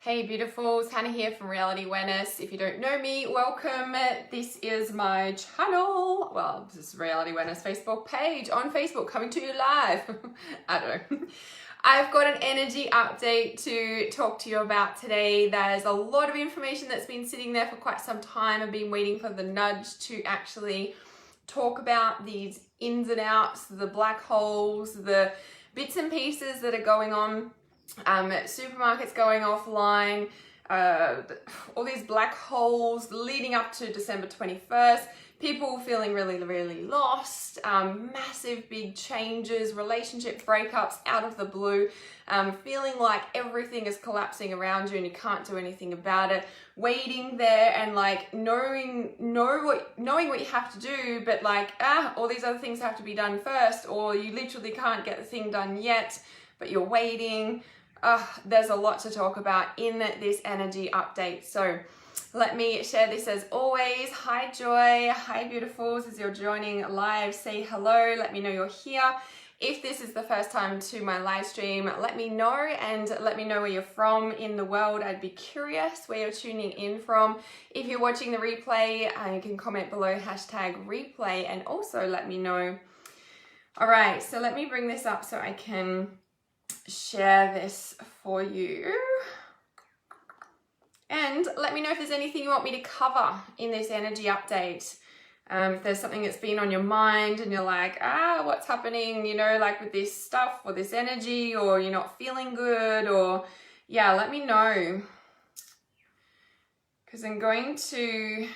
Hey beautifuls, Hannah here from Reality Awareness. If you don't know me, welcome. This is my channel. Well, this is Reality Awareness Facebook page on Facebook, coming to you live. I don't know. I've got an energy update to talk to you about today. There's a lot of information that's been sitting there for quite some time. I've been waiting for the nudge to actually talk about these ins and outs, the black holes, the bits and pieces that are going on. Supermarkets going offline, all these black holes leading up to December 21st, people feeling really lost, massive big changes, relationship breakups out of the blue, feeling like everything is collapsing around you and you can't do anything about it, waiting there and like knowing what you have to do, but like all these other things have to be done first, or you literally can't get the thing done yet, but you're waiting. There's a lot to talk about in this energy update. So let me share this as always. Hi Joy, hi beautifuls. As you're joining live, say hello. Let me know you're here. If this is the first time to my live stream, let me know and let me know where you're from in the world. I'd be curious where you're tuning in from. If you're watching the replay, you can comment below #replay and also let me know. All right, so let me bring this up so I can share this for you, and let me know if there's anything you want me to cover in this energy update. If there's something that's been on your mind and you're like, what's happening, you know, like with this stuff or this energy, or you're not feeling good, or yeah, let me know, because I'm going to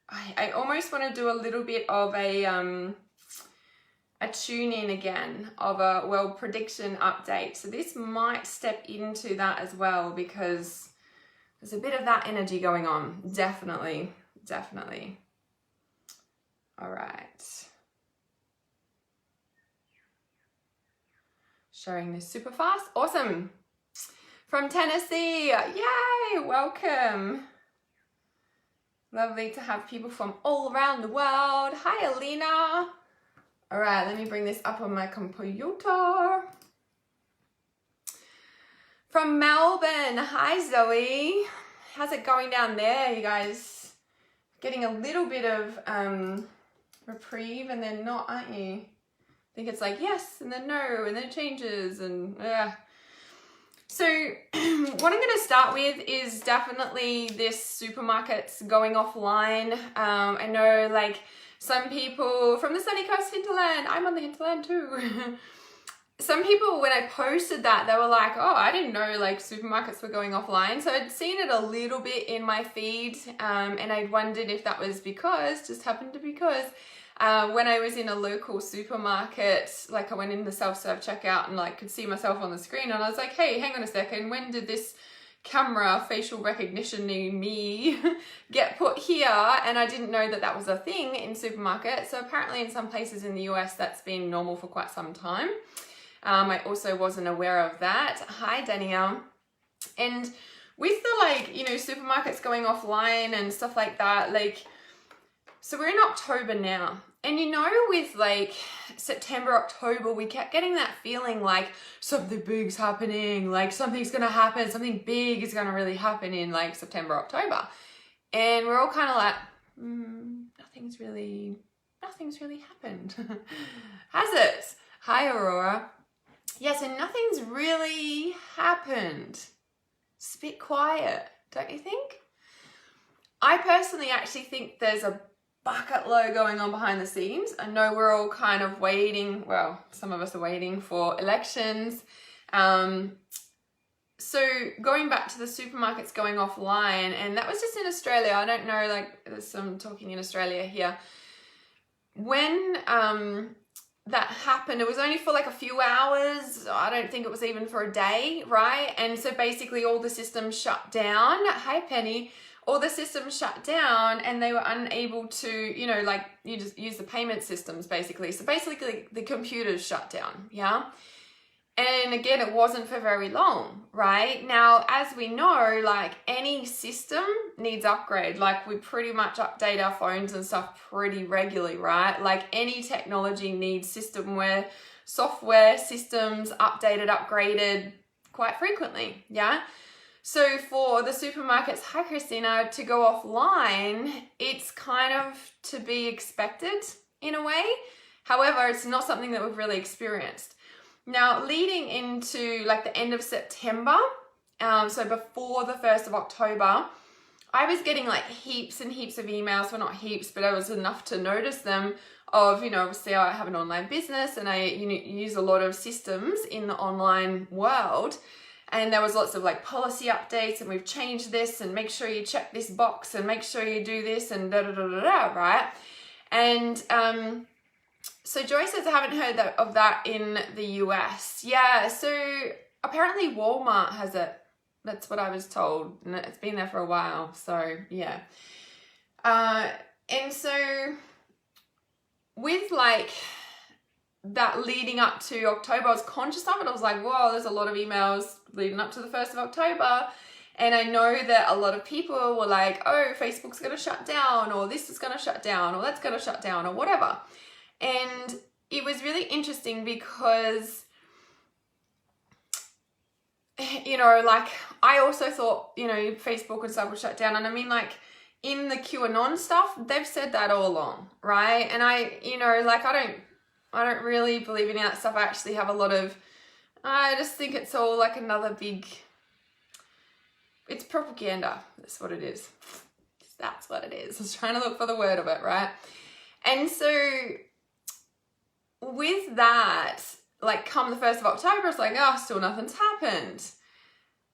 I almost want to do a little bit of a tune in again of a world prediction update. So this might step into that as well, because there's a bit of that energy going on. Definitely. All right. Sharing this super fast. Awesome. From Tennessee. Yay, welcome. Lovely to have people from all around the world. Hi, Alina. All right, let me bring this up on my computer. From Melbourne, hi Zoe. How's it going down there, you guys? Getting a little bit of reprieve and then not, aren't you? I think it's like yes and then no and then it changes and So what I'm going to start with is definitely this supermarkets going offline. I know like some people from the sunny coast hinterland, I'm on the hinterland too. Some people, when I posted that, they were like, oh, I didn't know like supermarkets were going offline. So I'd seen it a little bit in my feed, and I wondered if that was just happened to because when I was in a local supermarket, like I went in the self-serve checkout and like could see myself on the screen, and I was like, hey, hang on a second, when did this camera facial recognition me get put here? And I didn't know that that was a thing in supermarkets. So apparently in some places in the US that's been normal for quite some time. I also wasn't aware of that. Hi Danielle. And with the like, you know, supermarkets going offline and stuff like that, like, so we're in October now. And you know, with like September, October, we kept getting that feeling like something big's happening, like something's going to happen, something big is going to really happen in like September, October. And we're all kind of like, nothing's really happened. Has it? Hi, Aurora. Yes, and nothing's really happened. It's a bit quiet, don't you think? I personally actually think there's a bucket load going on behind the scenes. I know we're all kind of waiting, well, some of us are waiting for elections. So going back to the supermarkets going offline, and that was just in Australia. I don't know, like there's some talking in Australia here. When that happened, it was only for like a few hours. I don't think it was even for a day, right? And so basically all the systems shut down. Hi Penny. All the systems shut down and they were unable to, you know, like you just use the payment systems basically. So basically the computers shut down, yeah? And again, it wasn't for very long, right? Now, as we know, like any system needs upgrade. Like we pretty much update our phones and stuff pretty regularly, right? Like any technology needs software systems updated, upgraded quite frequently, yeah? So for the supermarkets, hi Christina, to go offline, it's kind of to be expected in a way. However, it's not something that we've really experienced. Now, leading into like the end of September, so before the 1st of October, I was getting like heaps and heaps of emails, well not heaps, but it was enough to notice them of, obviously I have an online business and I use a lot of systems in the online world. And there was lots of like policy updates and we've changed this and make sure you check this box and make sure you do this and da da da da da, right? And so Joy says, I haven't heard of that in the US. Yeah, so apparently Walmart has it. That's what I was told. And it's been there for a while. So yeah. And so with like that leading up to October, I was conscious of it. I was like, whoa, there's a lot of emails leading up to the 1st of October. And I know that a lot of people were like, oh, Facebook's going to shut down, or this is going to shut down, or that's going to shut down, or whatever. And it was really interesting because, like I also thought, Facebook and stuff would shut down. And I mean, like in the QAnon stuff, they've said that all along, right? And I don't really believe in that stuff. I actually have a lot of, I just think it's all like another big, it's propaganda. That's what it is. That's what it is. I was trying to look for the word of it, right? And so with that, like come the 1st of October, it's like, oh, still nothing's happened.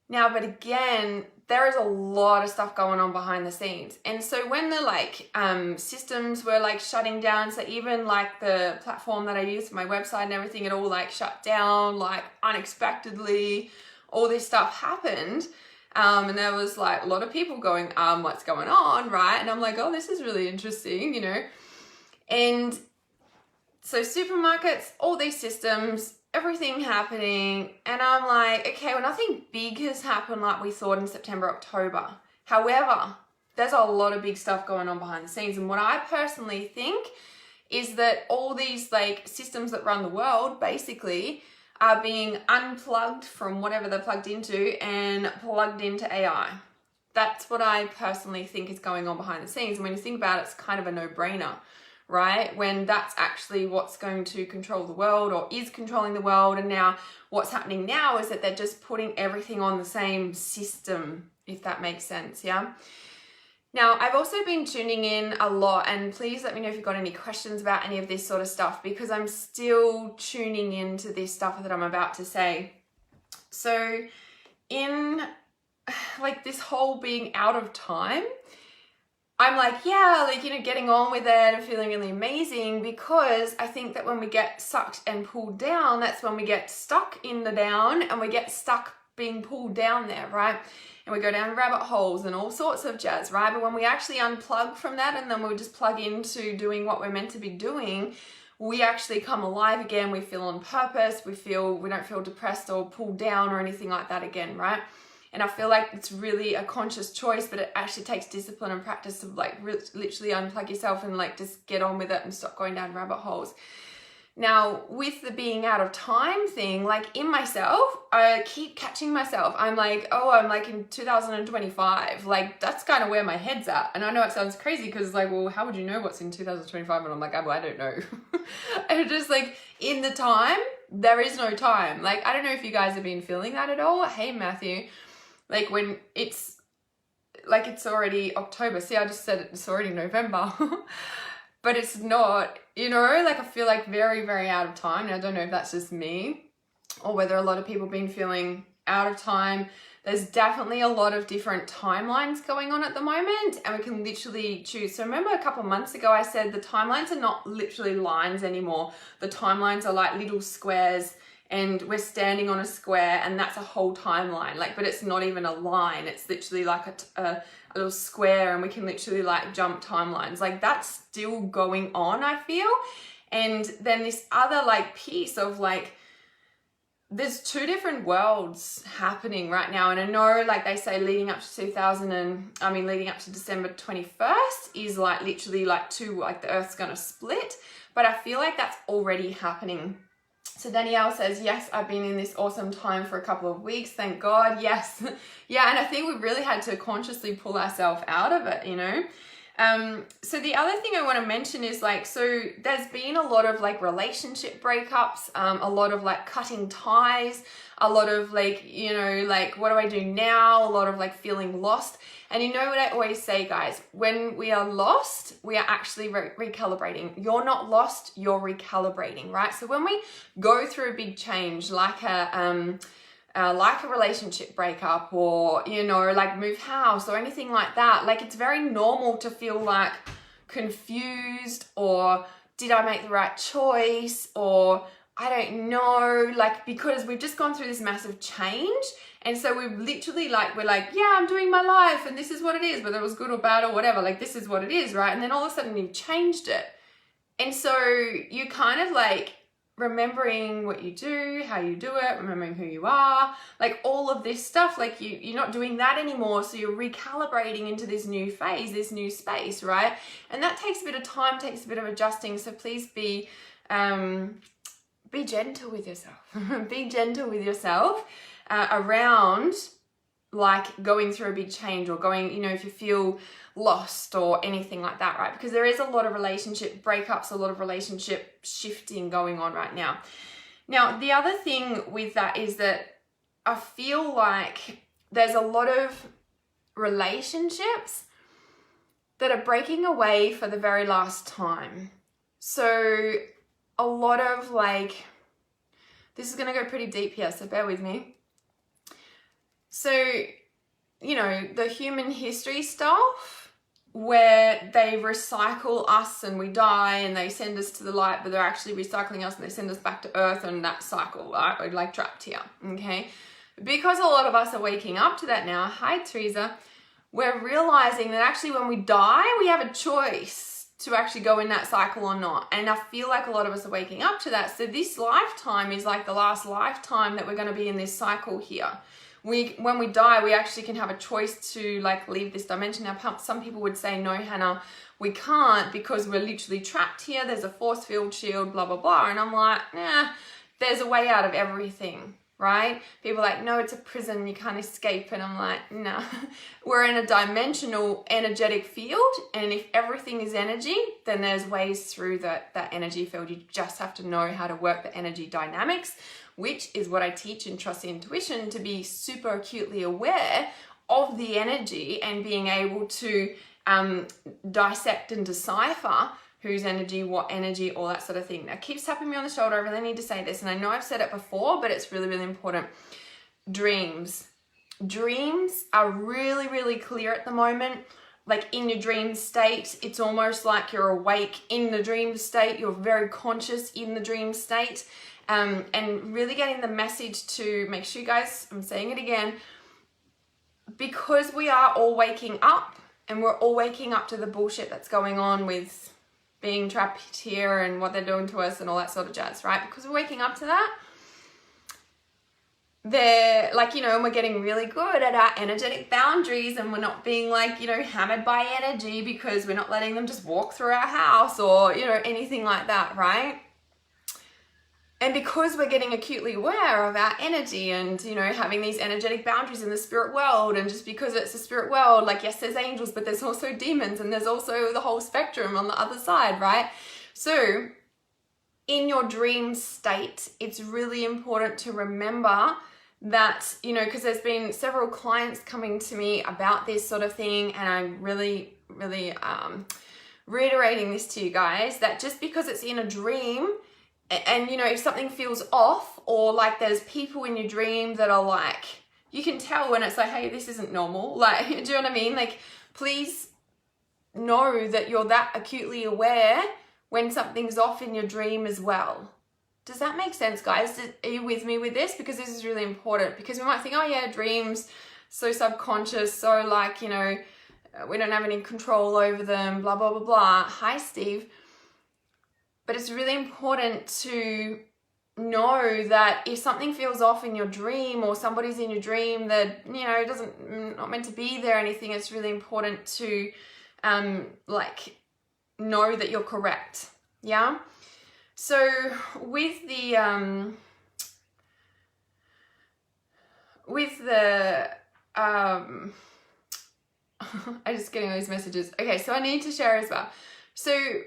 Now, but again, there is a lot of stuff going on behind the scenes. And so when the like systems were like shutting down, so even like the platform that I use for my website and everything, it all like shut down, like unexpectedly, all this stuff happened. And there was like a lot of people going, what's going on, right? And I'm like, oh, this is really interesting, And so supermarkets, all these systems, everything happening, and I'm like, okay, well, nothing big has happened like we thought in September, October. However, there's a lot of big stuff going on behind the scenes, and what I personally think is that all these like systems that run the world basically are being unplugged from whatever they're plugged into and plugged into AI. That's what I personally think is going on behind the scenes, and when you think about it, it's kind of a no-brainer, right? When that's actually what's going to control the world or is controlling the world. And now what's happening now is that they're just putting everything on the same system, if that makes sense, yeah? Now, I've also been tuning in a lot, and please let me know if you've got any questions about any of this sort of stuff, because I'm still tuning into this stuff that I'm about to say. So in like this whole being out of time, I'm like, yeah, like, getting on with it and feeling really amazing, because I think that when we get sucked and pulled down, that's when we get stuck in the down and we get stuck being pulled down there, right? And we go down rabbit holes and all sorts of jazz, right? But when we actually unplug from that and then we just plug into doing what we're meant to be doing, we actually come alive again. We feel on purpose. We don't feel depressed or pulled down or anything like that again, right? And I feel like it's really a conscious choice, but it actually takes discipline and practice to like literally unplug yourself and like just get on with it and stop going down rabbit holes. Now, with the being out of time thing, like in myself, I keep catching myself. I'm like, oh, I'm like in 2025. Like that's kind of where my head's at. And I know it sounds crazy because like, well, how would you know what's in 2025? And I'm like, I don't know. And just like in the time, there is no time. Like, I don't know if you guys have been feeling that at all. Hey, Matthew. Like when it's like it's already October. See, I just said it's already November. But it's not, like I feel like very, very out of time. And I don't know if that's just me or whether a lot of people have been feeling out of time. There's definitely a lot of different timelines going on at the moment, and we can literally choose. So remember a couple of months ago, I said the timelines are not literally lines anymore. The timelines are like little squares, and we're standing on a square, and that's a whole timeline. Like, but it's not even a line. It's literally like a little square, and we can literally like jump timelines. Like that's still going on, I feel. And then this other like piece of like, there's two different worlds happening right now. And I know, like they say, leading up to leading up to December 21st is like literally like the Earth's gonna split. But I feel like that's already happening. So Danielle says, yes, I've been in this awesome time for a couple of weeks. Thank God. Yes. Yeah. And I think we really had to consciously pull ourselves out of it, you know? So the other thing I want to mention is like, so there's been a lot of like relationship breakups, a lot of like cutting ties, a lot of like, you know, like, what do I do now? A lot of like feeling lost. And you know what I always say, guys, when we are lost, we are actually recalibrating. You're not lost, you're recalibrating, right? So when we go through a big change, like a relationship breakup, or, you know, like move house or anything like that, like it's very normal to feel like confused, or did I make the right choice, or I don't know, like, because we've just gone through this massive change. And so we've literally like, we're like, yeah, I'm doing my life and this is what it is, whether it was good or bad or whatever, like this is what it is, right? And then all of a sudden you've changed it. And so you kind of like remembering what you do, how you do it, remembering who you are, like all of this stuff, like you're not doing that anymore. So you're recalibrating into this new phase, this new space, right? And that takes a bit of time, takes a bit of adjusting. So please be gentle with yourself. Be gentle with yourself around like going through a big change, or going, you know, if you feel lost or anything like that, right? Because there is a lot of relationship breakups, a lot of relationship shifting going on right now. Now, the other thing with that is that I feel like there's a lot of relationships that are breaking away for the very last time. So a lot of like, this is going to go pretty deep here, so bear with me. So, you know, the human history stuff where they recycle us and we die and they send us to the light, but they're actually recycling us and they send us back to earth, and that cycle, right? We're like trapped here, okay? Because a lot of us are waking up to that now, hi Teresa, we're realizing that actually when we die, we have a choice to actually go in that cycle or not. And I feel like a lot of us are waking up to that. So this lifetime is like the last lifetime that we're going to be in this cycle here. When we die, we actually can have a choice to like leave this dimension. Now, some people would say, no, Hannah, we can't, because we're literally trapped here. There's a force field shield, blah, blah, blah. And I'm like, nah, there's a way out of everything, right? People are like, no, it's a prison, you can't escape. And I'm like, no, we're in a dimensional energetic field. And if everything is energy, then there's ways through that energy field. You just have to know how to work the energy dynamics, which is what I teach in Trust the Intuition, to be super acutely aware of the energy and being able to dissect and decipher whose energy, what energy, all that sort of thing. Now, keeps tapping me on the shoulder. I really need to say this, and I know I've said it before, but it's really, really important. Dreams. Dreams are really, really clear at the moment. Like in your dream state, it's almost like you're awake in the dream state. You're very conscious in the dream state. And really getting the message to make sure you guys, I'm saying it again, because we are all waking up, and we're all waking up to the bullshit that's going on with being trapped here and what they're doing to us and all that sort of jazz, right? Because we're waking up to that, they're like, you know, and we're getting really good at our energetic boundaries, and we're not being like, you know, hammered by energy because we're not letting them just walk through our house or, you know, anything like that, right? And because we're getting acutely aware of our energy and, you know, having these energetic boundaries in the spirit world, and just because it's the spirit world, like, yes, there's angels, but there's also demons, and there's also the whole spectrum on the other side, right? So in your dream state, it's really important to remember that, you know, because there's been several clients coming to me about this sort of thing, and I'm really, really reiterating this to you guys, that just because it's in a dream, and, you know, if something feels off, or like there's people in your dream that are like, you can tell when it's like, hey, this isn't normal. Like, do you know what I mean? Like, please know that you're that acutely aware when something's off in your dream as well. Does that make sense, guys? Are you with me with this? Because this is really important, because we might think, oh yeah, dreams, so subconscious, so like, you know, we don't have any control over them, blah, blah, blah, blah. Hi, Steve. But it's really important to know that if something feels off in your dream, or somebody's in your dream that, you know, not meant to be there or anything, it's really important to like know that you're correct. Yeah. So with the I'm just getting all these messages. Okay, so I need to share as well. So you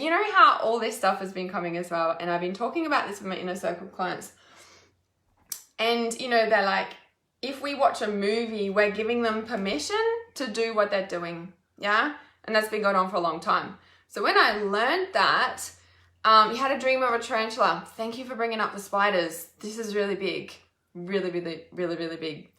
know how all this stuff has been coming as well, and I've been talking about this with my inner circle clients, and you know, they're like, if we watch a movie, we're giving them permission to do what they're doing. Yeah, and that's been going on for a long time. So when I learned that, you had a dream of a tarantula. Thank you for bringing up the spiders. This is really big, really big.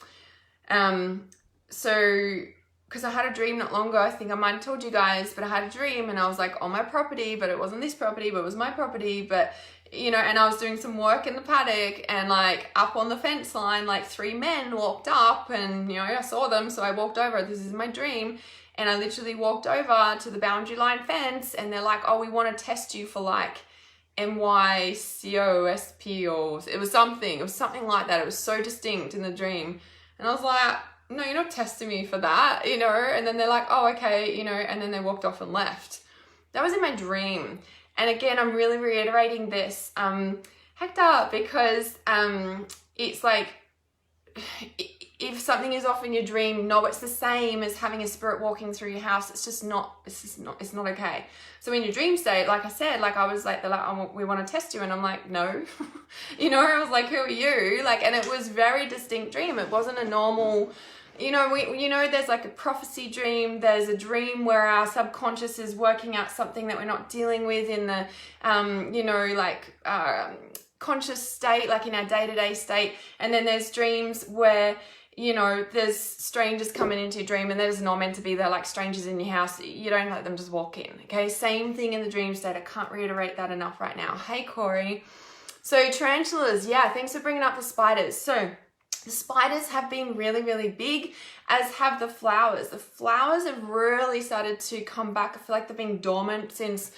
So, because I had a dream not long ago, I think I might have told you guys, but I had a dream and I was like on my property, but it wasn't this property, but it was my property, but you know, and I was doing some work in the paddock, and like up on the fence line, like 3 men walked up, and you know, I saw them, so I walked over. This is my dream. And I literally walked over to the boundary line fence, and they're like, oh, we want to test you for like MYCOSP, or it was something like that. It was so distinct in the dream. And I was like, no, you're not testing me for that, you know? And then they're like, oh, okay, you know, and then they walked off and left. That was in my dream. And again, I'm really reiterating this, Hector, because it's like, if something is off in your dream, no, it's the same as having a spirit walking through your house. It's not okay. So in your dream state, like I said, like I was like, they're like, oh, we want to test you. And I'm like, no, you know, I was like, who are you? Like, and it was very distinct dream. It wasn't a normal, you know, there's like a prophecy dream. There's a dream where our subconscious is working out something that we're not dealing with in the, you know, like, conscious state, like in our day-to-day state. And then there's dreams where, you know, there's strangers coming into your dream, and they're just not meant to be there, like strangers in your house. You don't let them just walk in. Okay, same thing in the dream state. I can't reiterate that enough right now. Hey Corey. So tarantulas, yeah, thanks for bringing up the spiders. So the spiders have been really big, as have the flowers. The flowers have really started to come back. I feel like they've been dormant since,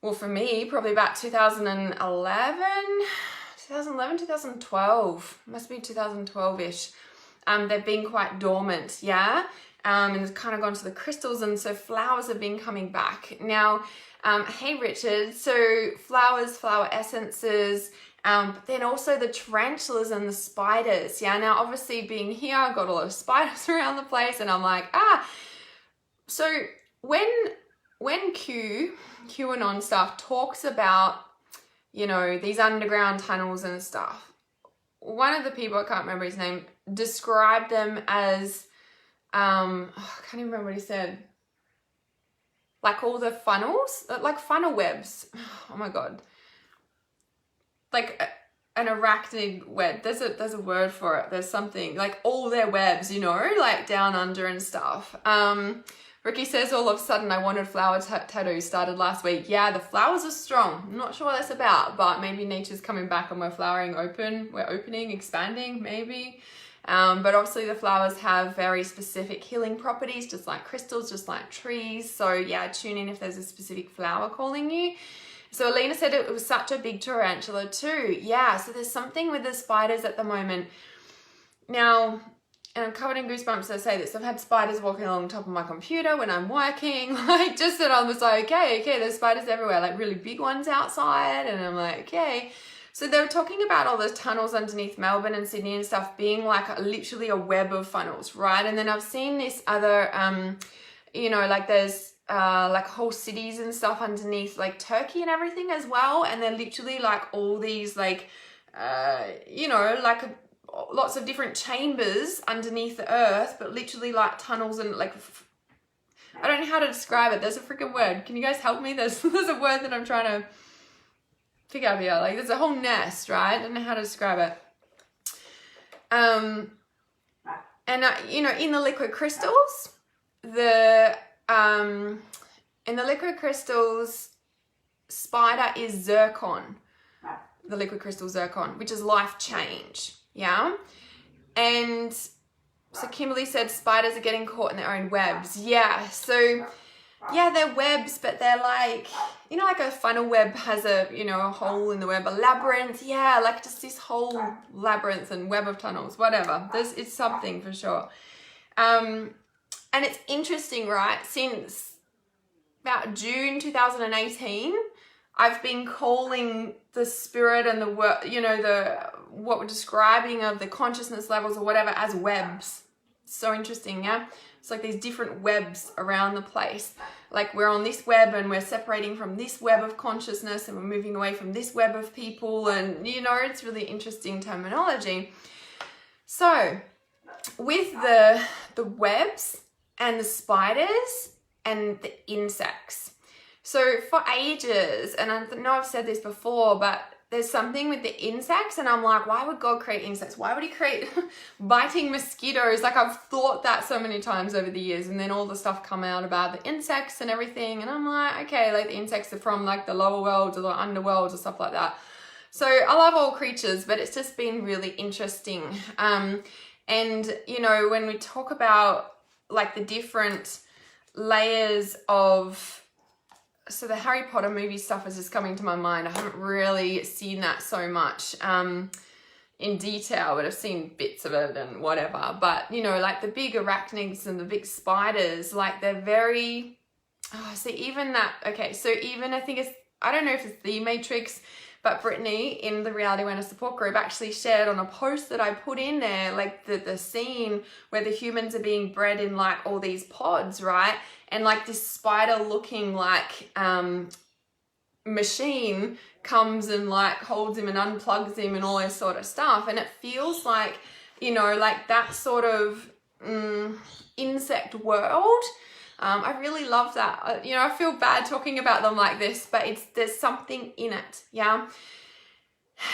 well, for me, probably about 2012, must be 2012-ish. They've been quite dormant, yeah? And it's kind of gone to the crystals, and so flowers have been coming back. Now, hey Richard, so flowers, flower essences, but then also the tarantulas and the spiders, yeah? Now, obviously being here, I've got a lot of spiders around the place, and I'm like, so when QAnon stuff talks about, you know, these underground tunnels and stuff, one of the people, I can't remember his name, described them as, I can't even remember what he said, like all the funnels, like funnel webs. Oh my God. Like an arachnid web. There's a word for it. There's something, like all their webs, you know, like down under and stuff. Ricky says, all of a sudden I wanted flower tattoos, started last week. Yeah, the flowers are strong. I'm not sure what that's about, but maybe nature's coming back and we're flowering open. We're opening, expanding, maybe. But obviously the flowers have very specific healing properties, just like crystals, just like trees. So yeah, tune in if there's a specific flower calling you. So Alina said it was such a big tarantula too. Yeah, so there's something with the spiders at the moment. Now, and I'm covered in goosebumps as I say this. I've had spiders walking along top of my computer when I'm working, like just that I was like, okay, there's spiders everywhere, like really big ones outside. And I'm like, okay. So they were talking about all those tunnels underneath Melbourne and Sydney and stuff being like literally a web of funnels, right? And then I've seen this other, you know, like there's like whole cities and stuff underneath like Turkey and everything as well. And they're literally like all these like, you know, like lots of different chambers underneath the earth, but literally like tunnels and like, I don't know how to describe it. There's a freaking word. Can you guys help me? There's a word that I'm trying to pick up here. Like there's a whole nest, right? I don't know how to describe it. And you know, in the liquid crystals, in the liquid crystals, spider is zircon, the liquid crystal zircon, which is life change. Yeah. And so Kimberly said spiders are getting caught in their own webs. Yeah. So yeah, they're webs, but they're like, you know, like a funnel web has a, you know, a hole in the web, a labyrinth. Yeah. Like just this whole labyrinth and web of tunnels, whatever. It's something for sure. And it's interesting, right? Since about June 2018, I've been calling the spirit and the work, you know, what we're describing of the consciousness levels or whatever as webs. So interesting, yeah? It's like these different webs around the place. Like we're on this web and we're separating from this web of consciousness and we're moving away from this web of people, and you know, it's really interesting terminology. So with the webs and the spiders and the insects. So for ages, and I know I've said this before, but there's something with the insects, and I'm like, why would God create insects? Why would he create biting mosquitoes? Like, I've thought that so many times over the years, and then all the stuff come out about the insects and everything, and I'm like, okay, like the insects are from like the lower worlds or the underworlds or stuff like that. So I love all creatures, but it's just been really interesting. And you know, when we talk about like the different layers of, so the Harry Potter movie stuff is just coming to my mind. I haven't really seen that so much in detail, but I've seen bits of it and whatever. But, you know, like the big arachnids and the big spiders, like they're very, so even that, okay, so even I think it's, I don't know if it's the Matrix, but Brittany in the Reality Awareness Support Group actually shared on a post that I put in there, like the scene where the humans are being bred in like all these pods, right? And like this spider looking like machine comes and like holds him and unplugs him and all this sort of stuff. And it feels like, you know, like that sort of insect world. I really love that. You know, I feel bad talking about them like this, but there's something in it, yeah?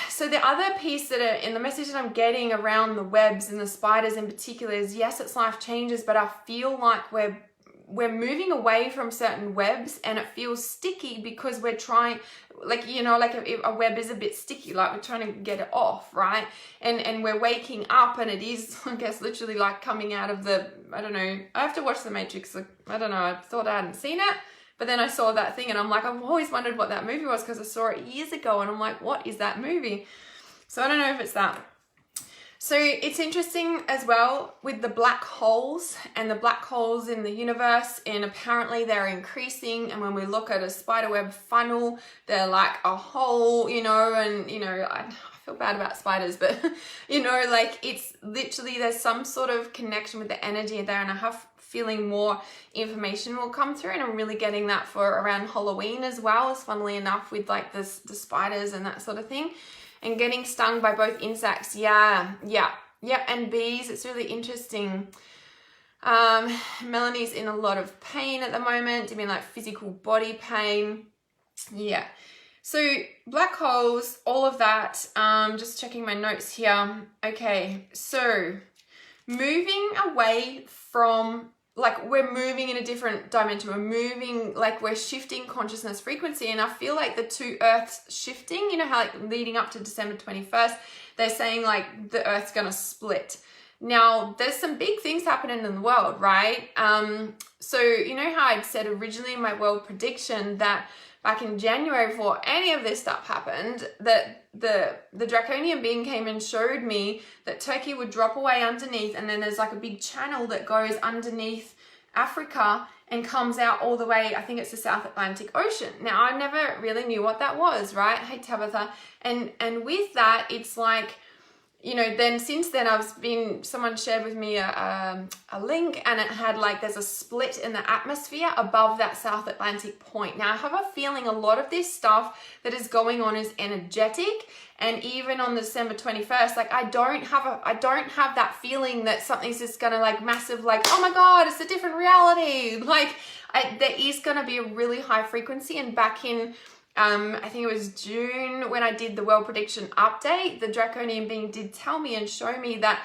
So the other piece that in the message that I'm getting around the webs and the spiders in particular is, yes, it's life changes, but I feel like we're moving away from certain webs, and it feels sticky because we're trying, like, you know, like a web is a bit sticky, like we're trying to get it off, right? And we're waking up, and it is, I guess, literally like coming out of the, I don't know, I have to watch The Matrix. Like, I don't know, I thought I hadn't seen it, but then I saw that thing and I'm like, I've always wondered what that movie was because I saw it years ago, and I'm like, what is that movie? So I don't know if it's that. So it's interesting as well with the black holes and the black holes in the universe, and apparently they're increasing. And when we look at a spiderweb funnel, they're like a hole, you know, and, you know, I feel bad about spiders, but, you know, like it's literally, there's some sort of connection with the energy there, and I have feeling more information will come through, and I'm really getting that for around Halloween as well, as funnily enough, with like the spiders and that sort of thing. And getting stung by both insects, yeah, and bees. It's really interesting. Melanie's in a lot of pain at the moment. I mean, like physical body pain. Yeah. So black holes, all of that. Just checking my notes here. Okay, so moving away from, like, we're moving in a different dimension. We're moving, like, we're shifting consciousness frequency. And I feel like the two earths shifting, you know how like leading up to December 21st, they're saying like the earth's going to split. Now, there's some big things happening in the world, right? So you know how I'd said originally in my world prediction that back in January, before any of this stuff happened, that the draconian being came and showed me that Turkey would drop away underneath, and then there's like a big channel that goes underneath Africa and comes out all the way, I think it's the South Atlantic Ocean. Now, I never really knew what that was, right? Hey, Tabitha. And with that, it's like, you know, then since then someone shared with me a link, and it had like, there's a split in the atmosphere above that South Atlantic point. Now I have a feeling a lot of this stuff that is going on is energetic, and even on December 21st, like I don't have that feeling that something's just gonna like massive, like, oh my God, it's a different reality. Like there is gonna be a really high frequency. And back in I think it was June when I did the world prediction update, the draconian being did tell me and show me that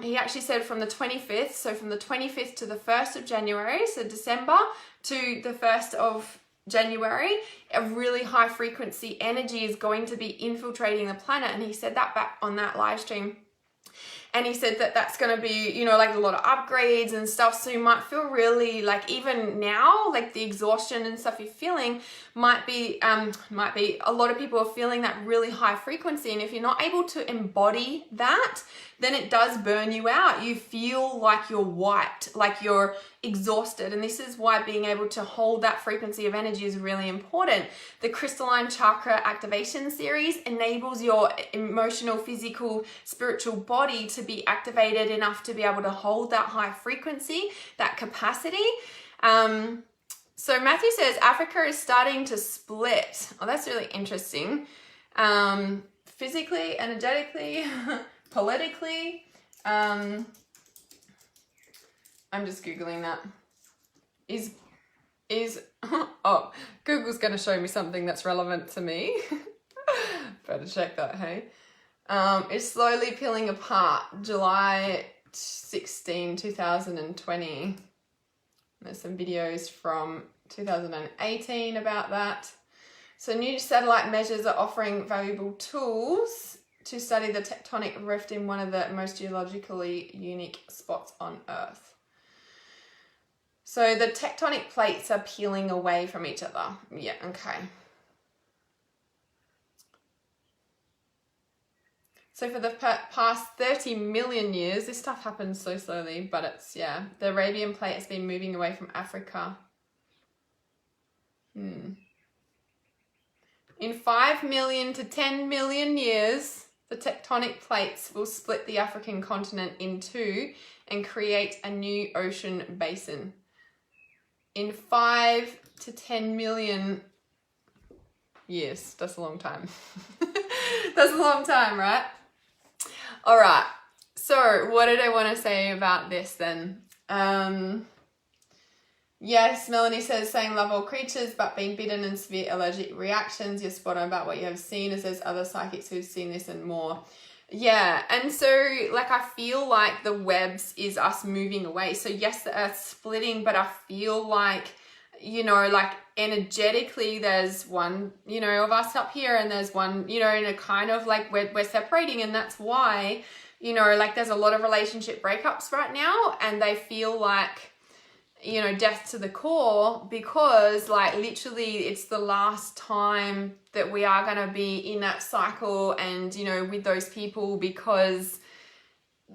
he actually said from the 25th, so from the 25th to the 1st of January, so December to the 1st of January, a really high frequency energy is going to be infiltrating the planet. And he said that back on that live stream. And he said that that's going to be, you know, like a lot of upgrades and stuff. So you might feel really like, even now, like the exhaustion and stuff you're feeling might be a lot of people are feeling that really high frequency. And if you're not able to embody that, then it does burn you out. You feel like you're wiped, like you're exhausted. And this is why being able to hold that frequency of energy is really important. The Crystalline Chakra Activation Series enables your emotional, physical, spiritual body to be activated enough to be able to hold that high frequency, that capacity. So Matthew says Africa is starting to split. Oh, that's really interesting. Physically, energetically, politically. I'm just Googling that. Oh, Google's going to show me something that's relevant to me. Better check that, hey? It's slowly peeling apart. July 16, 2020. There's some videos from 2018 about that. So new satellite measures are offering valuable tools to study the tectonic rift in one of the most geologically unique spots on Earth. So the tectonic plates are peeling away from each other. Yeah, okay. So for the past 30 million years, this stuff happens so slowly, but it's, yeah, the Arabian plate has been moving away from Africa. In 5 million to 10 million years, the tectonic plates will split the African continent in two and create a new ocean basin. In 5 to 10 million years. That's a long time. That's a long time, right? All right. So what did I want to say about this then? Yes, Melanie says, same love all creatures, but being bitten and severe allergic reactions. You're spot on about what you have seen, as there's other psychics who've seen this and more. Yeah, and so like I feel like the webs is us moving away. So yes, the Earth's splitting, but I feel like, you know, like energetically there's one, you know, of us up here and there's one, you know, in a kind of like we're separating, and that's why, you know, like there's a lot of relationship breakups right now, and they feel like, you know, death to the core, because like literally it's the last time that we are going to be in that cycle and, you know, with those people, because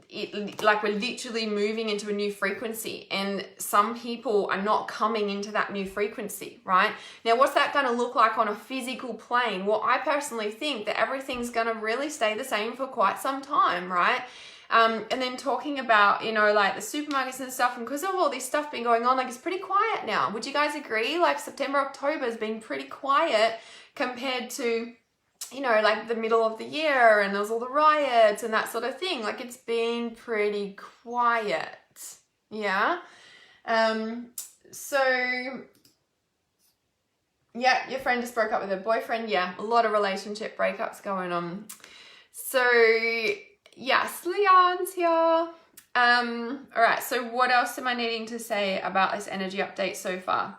it like we're literally moving into a new frequency, and some people are not coming into that new frequency, right? Now, what's that going to look like on a physical plane? Well, I personally think that everything's going to really stay the same for quite some time, right? And then talking about, you know, like the supermarkets and stuff, and because of all this stuff been going on, like it's pretty quiet now. Would you guys agree? Like September, October has been pretty quiet compared to, you know, like the middle of the year, and there's all the riots and that sort of thing. Like it's been pretty quiet. Yeah. So yeah, your friend just broke up with her boyfriend. Yeah, a lot of relationship breakups going on. So yes, Leon's here. All right, so what else am I needing to say about this energy update so far?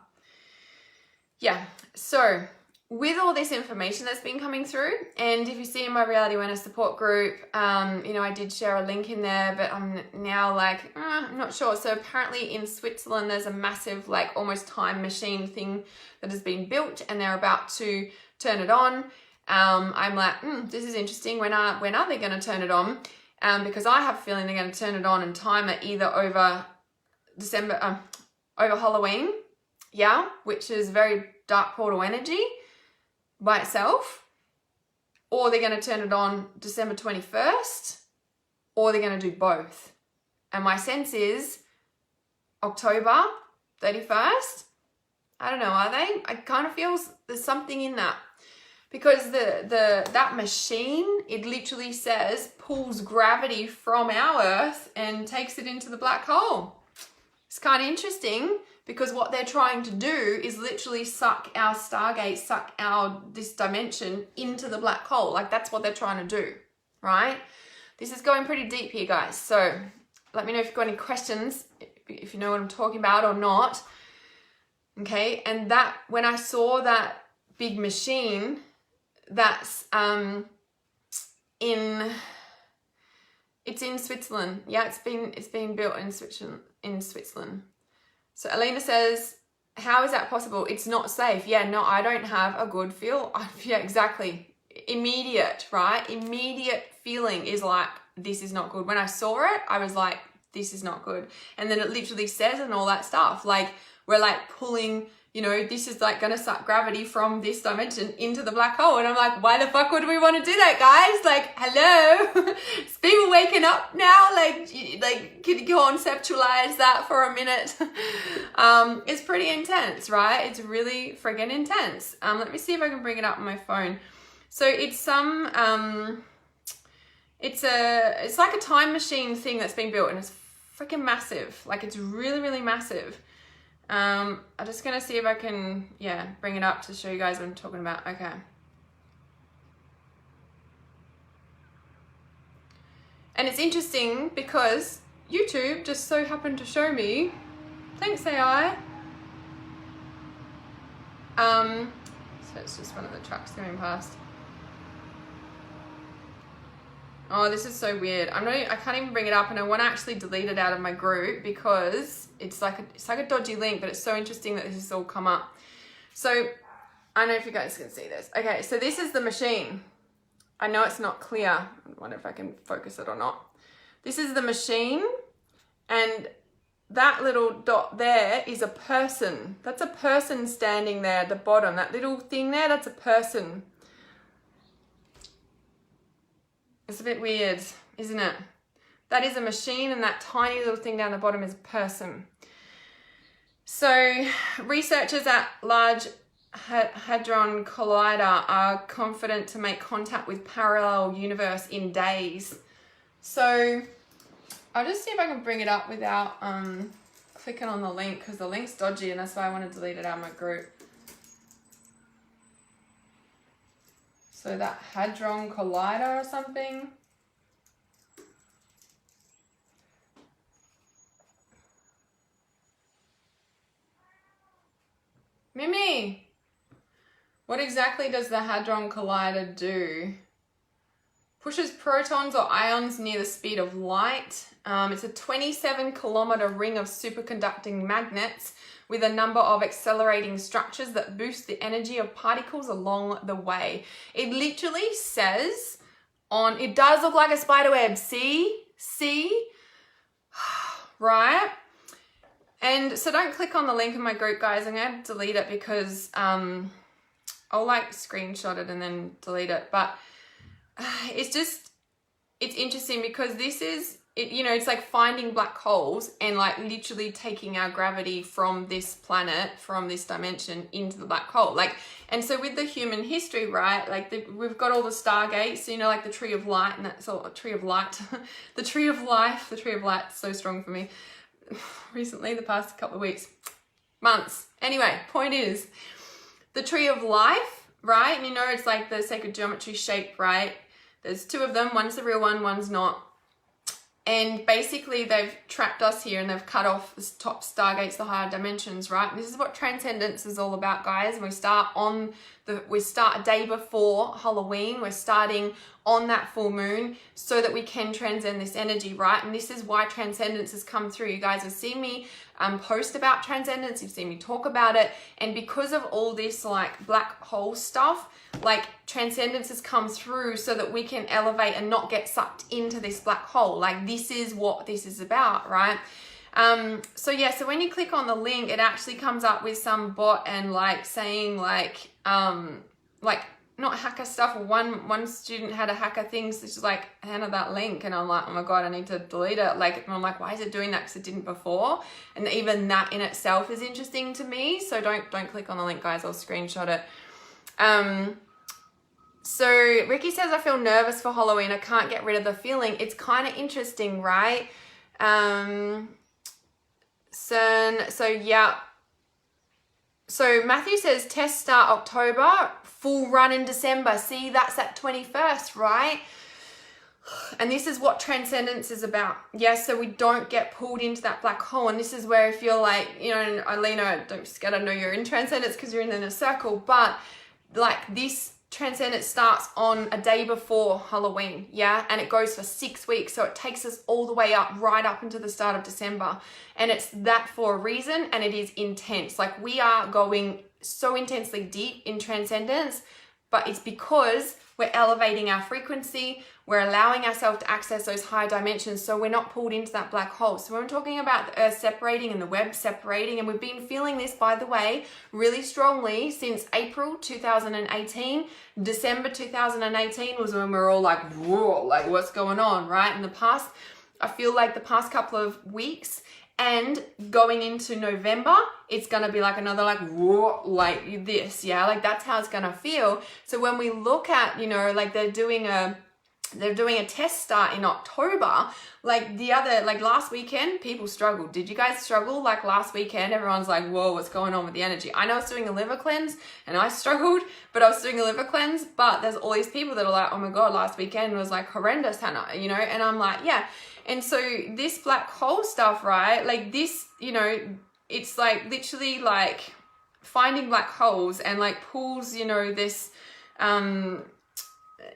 Yeah, so with all this information that's been coming through, and if you see in my Reality Awareness support group, you know, I did share a link in there, but I'm now like, I'm not sure. So apparently in Switzerland, there's a massive, like almost time machine thing that has been built, and they're about to turn it on. I'm like, this is interesting. When are they going to turn it on? Because I have a feeling they're going to turn it on and time it either over over Halloween, yeah, which is very dark portal energy by itself, or they're going to turn it on December 21st, or they're going to do both. And my sense is October 31st. I don't know, are they? It kind of feels there's something in that. Because that machine, it literally says pulls gravity from our Earth and takes it into the black hole. It's kind of interesting, because what they're trying to do is literally suck our Stargate, suck this dimension into the black hole. Like that's what they're trying to do, right? This is going pretty deep here, guys. So let me know if you've got any questions, if you know what I'm talking about or not. Okay, and that when I saw that big machine, that's it's in Switzerland. Yeah, it's been built in Switzerland. So Alina says, how is that possible? It's not safe. Yeah, no, I don't have a good feel. Yeah, exactly. Immediate, right? Immediate feeling is like, this is not good. When I saw it, I was like, this is not good. And then it literally says and all that stuff. Like, we're like pulling, you know, this is like going to suck gravity from this dimension into the black hole. And I'm like, why the fuck would we want to do that, guys? Like, hello? Is people waking up now? Like, can you conceptualize that for a minute? It's pretty intense, right? It's really friggin' intense. Let me see if I can bring it up on my phone. So it's some, it's like a time machine thing that's been built, and it's freaking massive. Like, it's really, really massive. I'm just gonna see if I can, bring it up to show you guys what I'm talking about. Okay. And it's interesting because YouTube just so happened to show me, thanks AI. So it's just one of the trucks going past. Oh, this is so weird. I can't even bring it up, and I want to actually delete it out of my group because it's like a dodgy link, but it's so interesting that this has all come up. So I don't know if you guys can see this. Okay, so this is the machine. I know it's not clear. I wonder if I can focus it or not. This is the machine, and that little dot there is a person. That's a person standing there at the bottom. That little thing there, that's a person. It's a bit weird, isn't it? That is a machine, and that tiny little thing down the bottom is a person. So researchers at Large Hadron Collider are confident to make contact with parallel universe in days. So I'll just see if I can bring it up without clicking on the link, because the link's dodgy, and that's why I want to delete it out of my group. So that Hadron Collider or something. Mimi, what exactly does the Hadron Collider do? Pushes protons or ions near the speed of light. It's a 27-kilometer ring of superconducting magnets with a number of accelerating structures that boost the energy of particles along the way. It literally says on, it does look like a spider web. See? Right? And so don't click on the link in my group, guys. I'm going to delete it because I'll like screenshot it and then delete it. But it's interesting because this is, it's like finding black holes and like literally taking our gravity from this planet, from this dimension into the black hole. Like, and so with the human history, right, like we've got all the stargates, like the tree of light, and that's all a tree of light, the tree of life, the tree of light, so strong for me recently, the past couple of weeks, months. Anyway, point is the tree of life, right? And it's like the sacred geometry shape, right? There's two of them. One's the real one, one's not. And basically they've trapped us here and they've cut off the top stargates, the higher dimensions, right? And this is what transcendence is all about, guys. And we start a day before Halloween. We're starting on that full moon so that we can transcend this energy, right? And this is why transcendence has come through. You guys have seen me post about transcendence. You've seen me talk about it. And because of all this like black hole stuff, like transcendence has come through so that we can elevate and not get sucked into this black hole. Like, this is what this is about, right? So when you click on the link, it actually comes up with some bot and like saying like not hacker stuff. One student had a hacker thing, so she's like, Hannah, that link, and I'm like, oh my god, I need to delete it. Like, and I'm like, why is it doing that? Because it didn't before. And even that in itself is interesting to me. So don't click on the link, guys. I'll screenshot it. So Ricky says, I feel nervous for Halloween. I can't get rid of the feeling. It's kind of interesting, right? So Matthew says test start October, full run in December. See, that's that 21st, right? And this is what transcendence is about. Yes, so we don't get pulled into that black hole. And this is where I feel like, and Alina, don't be scared, I know you're in transcendence because you're in a circle, but like this transcendence starts on a day before Halloween, yeah, and it goes for 6 weeks, so it takes us all the way up, right up into the start of December, and it's that for a reason, and it is intense. Like, we are going so intensely deep in transcendence, but it's because We're elevating our frequency. We're allowing ourselves to access those higher dimensions so we're not pulled into that black hole. So when we're talking about the earth separating and the web separating, and we've been feeling this, by the way, really strongly since April 2018. December 2018 was when we were all like, whoa, like what's going on, right? In the past, I feel like the past couple of weeks and going into November, it's gonna be like another like, whoa, like this, yeah? Like that's how it's gonna feel. So when we look at, you know, like they're doing a test start in October, like last weekend, people struggled. Did you guys struggle? Like last weekend, everyone's like, whoa, what's going on with the energy? I know I was doing a liver cleanse and I struggled, but I was doing a liver cleanse, but there's all these people that are like, oh my God, last weekend was like horrendous, Hannah, you know? And I'm like, yeah. And so this black hole stuff, right? Like this, you know, it's like literally like finding black holes and like pulls, you know, this,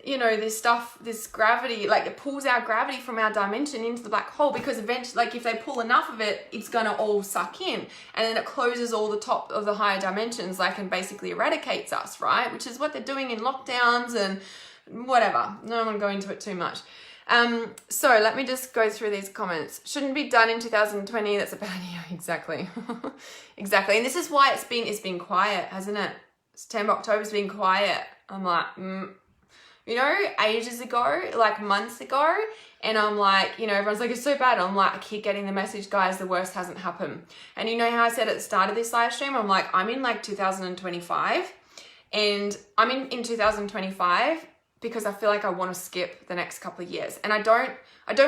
you know, this stuff, this gravity, like it pulls our gravity from our dimension into the black hole, because eventually, like if they pull enough of it, it's going to all suck in, and then it closes all the top of the higher dimensions, like, and basically eradicates us, right? Which is what they're doing in lockdowns and whatever. No, I want to go into it too much. So let me just go through these comments. Shouldn't be done in 2020. That's a bad year. Exactly. Exactly. And this is why it's been quiet, hasn't it? September, October's been quiet. I'm like, you know, ages ago, like months ago. And I'm like, you know, everyone's like, it's so bad. I'm like, I keep getting the message, guys, the worst hasn't happened. And you know how I said at the start of this live stream, I'm like, I'm in like 2025 and I'm in 2025 because I feel like I want to skip the next couple of years. And I don't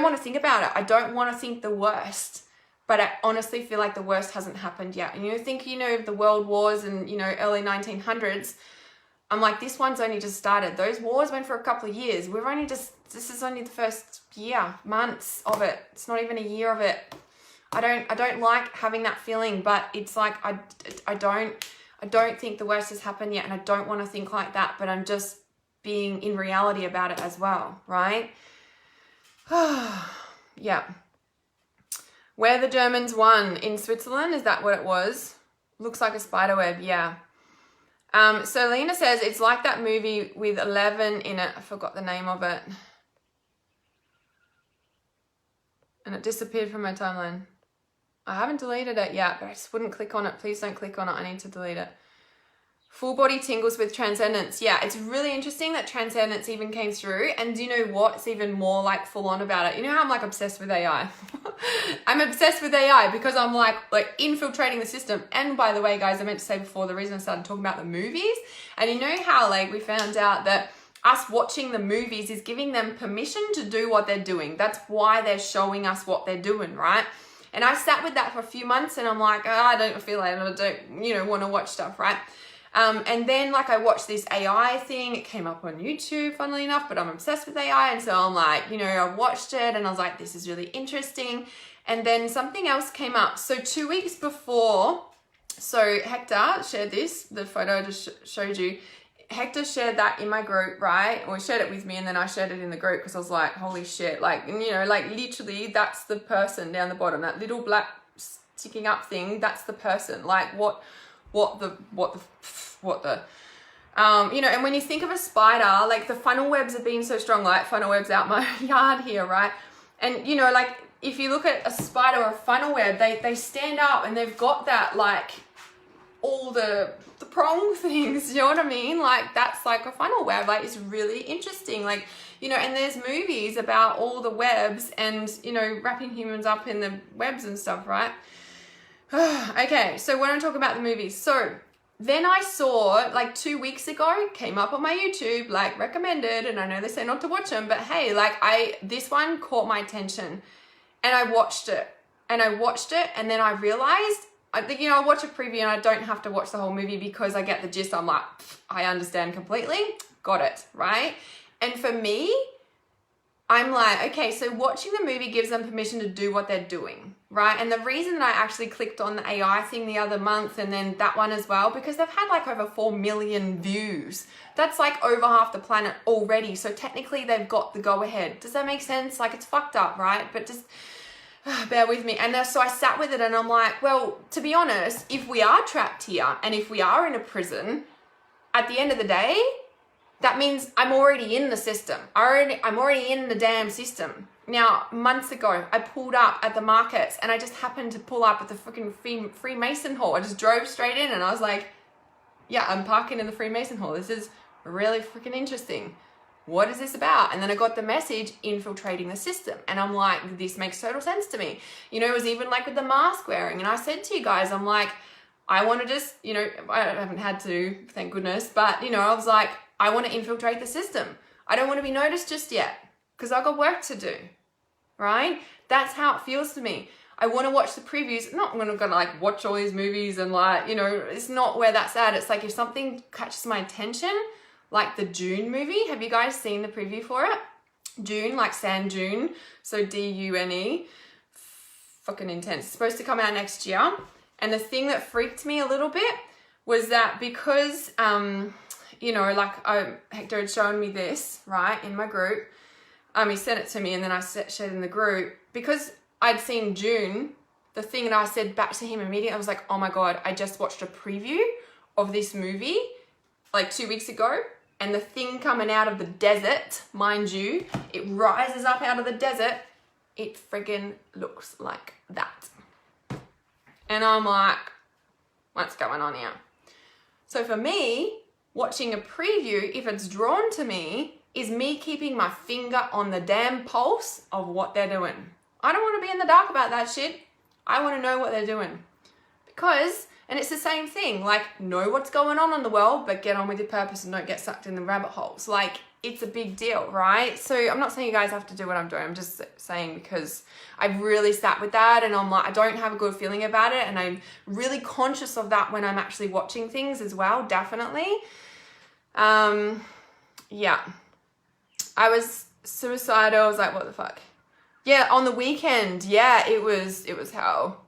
want to think about it. I don't want to think the worst, but I honestly feel like the worst hasn't happened yet. And you think, you know, the world wars and, you know, early 1900s, I'm like, this one's only just started. Those wars went for a couple of years. This is only the first year, months of it. It's not even a year of it. I don't like having that feeling, but it's like, I don't think the worst has happened yet. And I don't want to think like that, but I'm just being in reality about it as well, right? Yeah. Where the Germans won in Switzerland, is that what it was? Looks like a spider web, yeah. So Lena says it's like that movie with 11 in it. I forgot the name of it. And it disappeared from my timeline. I haven't deleted it yet, but I just wouldn't click on it. Please don't click on it. I need to delete it. Full body tingles with transcendence. Yeah, it's really interesting that transcendence even came through. And do you know what? It's even more like full on about it. You know how I'm like obsessed with AI? I'm obsessed with AI because I'm like infiltrating the system. And by the way, guys, I meant to say before, the reason I started talking about the movies, and you know how like we found out that us watching the movies is giving them permission to do what they're doing. That's why they're showing us what they're doing, right? And I sat with that for a few months and I'm like, oh, I don't feel like I don't, you know, want to watch stuff, right? And then like I watched this AI thing, it came up on YouTube, funnily enough, but I'm obsessed with AI. And so I'm like, you know, I watched it and I was like, this is really interesting. And then something else came up. So 2 weeks before, so Hector shared this, the photo I just showed you. Hector shared that in my group, right? Or shared it with me and then I shared it in the group because I was like, holy shit. Like, you know, like literally that's the person down the bottom, that little black sticking up thing. That's the person. Like what the you know, and when you think of a spider, like the funnel webs have been so strong, like funnel webs out my yard here, right? And you know, like if you look at a spider or a funnel web, they stand up and they've got that like all the prong things, you know what I mean? Like that's like a funnel web. Like it's really interesting. Like, you know, and there's movies about all the webs and, you know, wrapping humans up in the webs and stuff, right? Okay, so when I talk about the movies, so then I saw like 2 weeks ago, came up on my YouTube, like recommended, and I know they say not to watch them, but hey, like this one caught my attention and I watched it and then I realized, I think, you know, I watch a preview and I don't have to watch the whole movie because I get the gist. I'm like, I understand completely, got it, right? And for me, I'm like, okay, so watching the movie gives them permission to do what they're doing, right? And the reason that I actually clicked on the AI thing the other month and then that one as well, because they've had like over 4 million views. That's like over half the planet already. So technically they've got the go ahead. Does that make sense? Like it's fucked up, right? But just bear with me. And so I sat with it and I'm like, well, to be honest, if we are trapped here and if we are in a prison, at the end of the day, that means I'm already in the system. I'm already in the damn system. Now, months ago, I pulled up at the markets and I just happened to pull up at the freaking Freemason Hall. I just drove straight in and I was like, yeah, I'm parking in the Freemason Hall. This is really freaking interesting. What is this about? And then I got the message, infiltrating the system. And I'm like, this makes total sense to me. You know, it was even like with the mask wearing. And I said to you guys, I'm like, I want to just, you know, I haven't had to, thank goodness. But, you know, I was like, I want to infiltrate the system. I don't want to be noticed just yet because I've got work to do, right? That's how it feels to me. I want to watch the previews. I'm not going to like watch all these movies and like, you know, it's not where that's at. It's like if something catches my attention, like the Dune movie. Have you guys seen the preview for it? Dune, like sand dune. So D-U-N-E. Fucking intense. It's supposed to come out next year. And the thing that freaked me a little bit was that because, you know, like Hector had shown me this, right, in my group. He sent it to me and then I shared in the group. Because I'd seen Dune, the thing that I said back to him immediately, I was like, oh my God, I just watched a preview of this movie like 2 weeks ago. And the thing coming out of the desert, mind you, it rises up out of the desert. It friggin' looks like that. And I'm like, what's going on here? So for me, watching a preview, if it's drawn to me, is me keeping my finger on the damn pulse of what they're doing. I don't want to be in the dark about that shit. I want to know what they're doing. Because, and it's the same thing, like know what's going on in the world, but get on with your purpose and don't get sucked in the rabbit holes. Like it's a big deal, right? So I'm not saying you guys have to do what I'm doing. I'm just saying because I've really sat with that and I'm like, I don't have a good feeling about it. And I'm really conscious of that when I'm actually watching things as well, definitely. Yeah. I was suicidal. I was like, what the fuck? Yeah, on the weekend. Yeah, it was hell.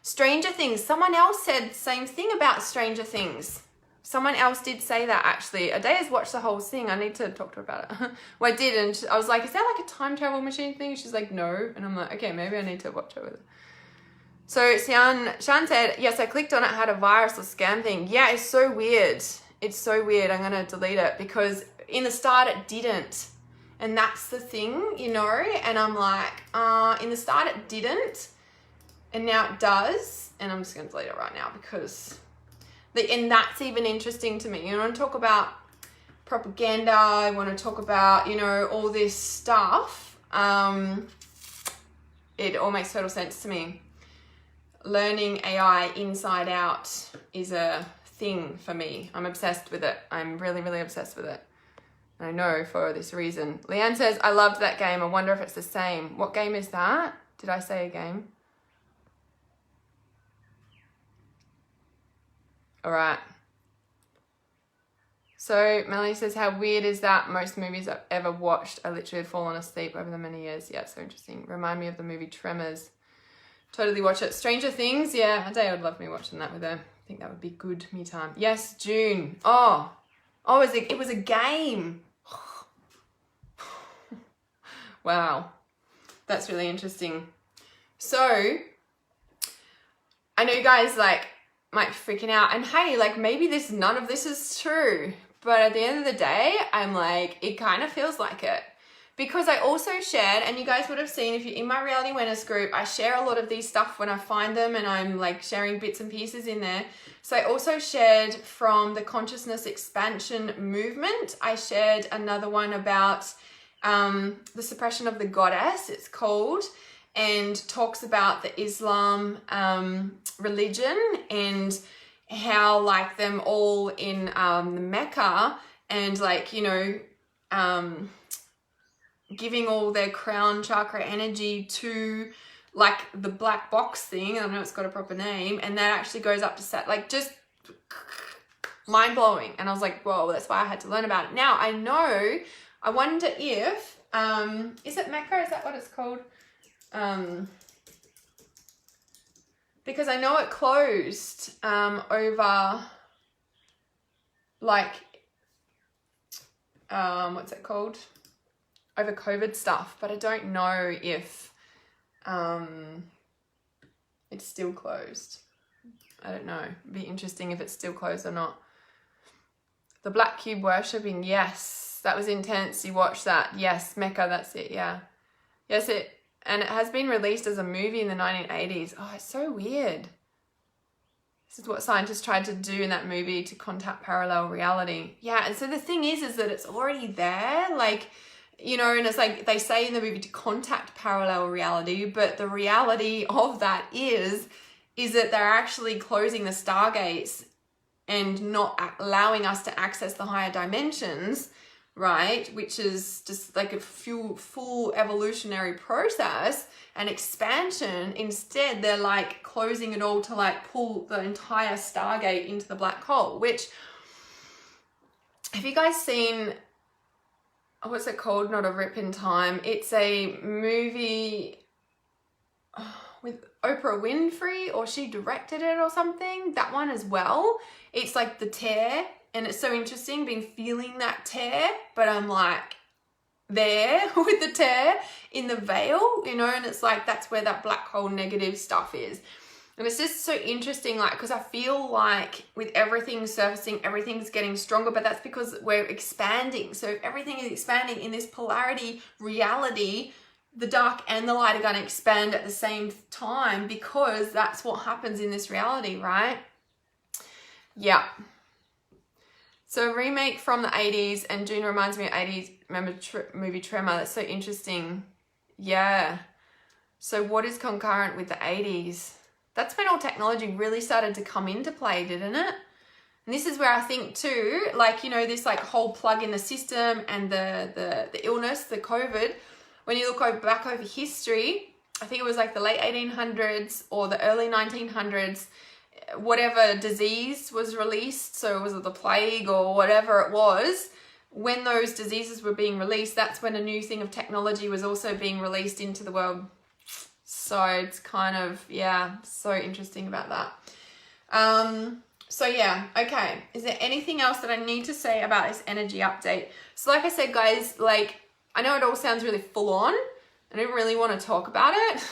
Stranger Things. Someone else said same thing about Stranger Things. Someone else did say that actually. Adea's watched the whole thing. I need to talk to her about it. Well, I did, and I was like, is that like a time travel machine thing? She's like, no. And I'm like, okay, maybe I need to watch it with her. So Shan said, yes, I clicked on it, had a virus or scam thing. Yeah, it's so weird. It's so weird. I'm going to delete it because in the start it didn't. And that's the thing, you know? And I'm like, in the start it didn't. And now it does. And I'm just going to delete it right now because... And that's even interesting to me. You want to talk about propaganda. I want to talk about, you know, all this stuff. It all makes total sense to me. Learning AI inside out is a thing for me. I'm obsessed with it. I'm really, really obsessed with it. I know for this reason. Leanne says, I loved that game. I wonder if it's the same. What game is that? Did I say a game? All right. So Melanie says, how weird is that? Most movies I've ever watched, I literally had fallen asleep over the many years. Yeah, it's so interesting. Remind me of the movie Tremors. Totally watch it. Stranger Things. Yeah, a day I would love me watching that with her. I think that would be good me time. Yes, June. Oh, it was a game. Wow. That's really interesting. So I know you guys like might be freaking out, and hey, like maybe none of this is true, but at the end of the day, I'm like, it kind of feels like it. Because I also shared, and you guys would have seen if you're in my Reality Awareness group, I share a lot of these stuff when I find them and I'm like sharing bits and pieces in there. So I also shared from the consciousness expansion movement. I shared another one about the suppression of the goddess, it's called, and talks about the Islam religion and how like them all in the Mecca and like, you know, giving all their crown chakra energy to like the black box thing. I don't know, it's got a proper name, and that actually goes up to set, like just mind blowing. And I was like, whoa, that's why I had to learn about it. Now I know, I wonder if, is it Mecca? Is that what it's called? Because I know it closed over like, what's it called? Over COVID stuff, but I don't know if it's still closed. I don't know. It'd be interesting if it's still closed or not. The black cube worshipping, yes. That was intense. You watched that. Yes, Mecca, that's it, yeah. Yes, and it has been released as a movie in the 1980s. Oh, it's so weird. This is what scientists tried to do in that movie, to contact parallel reality. Yeah, and so the thing is that it's already there. Like, you know, and it's like they say in the movie to contact parallel reality, but the reality of that is that they're actually closing the stargates and not allowing us to access the higher dimensions, right? Which is just like a full evolutionary process and expansion. Instead, they're like closing it all to like pull the entire stargate into the black hole, which, have you guys seen, what's it called? Not a Rip in Time. It's a movie with Oprah Winfrey, or she directed it or something. That one as well. It's like The Tear, and it's so interesting being feeling that tear, but I'm like there with the tear in the veil, you know, and it's like that's where that black hole negative stuff is. And it's just so interesting, like, because I feel like with everything surfacing, everything's getting stronger, but that's because we're expanding. So if everything is expanding in this polarity reality, the dark and the light are going to expand at the same time, because that's what happens in this reality, right? Yeah. So a remake from the 80s, and June reminds me of 80s, remember movie Tremor? That's so interesting. Yeah. So what is concurrent with the 80s? That's when all technology really started to come into play, didn't it? And this is where I think too, like, you know, this like whole plug in the system and the illness, the COVID, when you look back over history, I think it was like the late 1800s or the early 1900s, whatever disease was released, so was it the plague or whatever it was, when those diseases were being released, that's when a new thing of technology was also being released into the world. So it's kind of, yeah, so interesting about that. So yeah, okay. Is there anything else that I need to say about this energy update? So like I said, guys, like, I know it all sounds really full on. I don't really want to talk about it,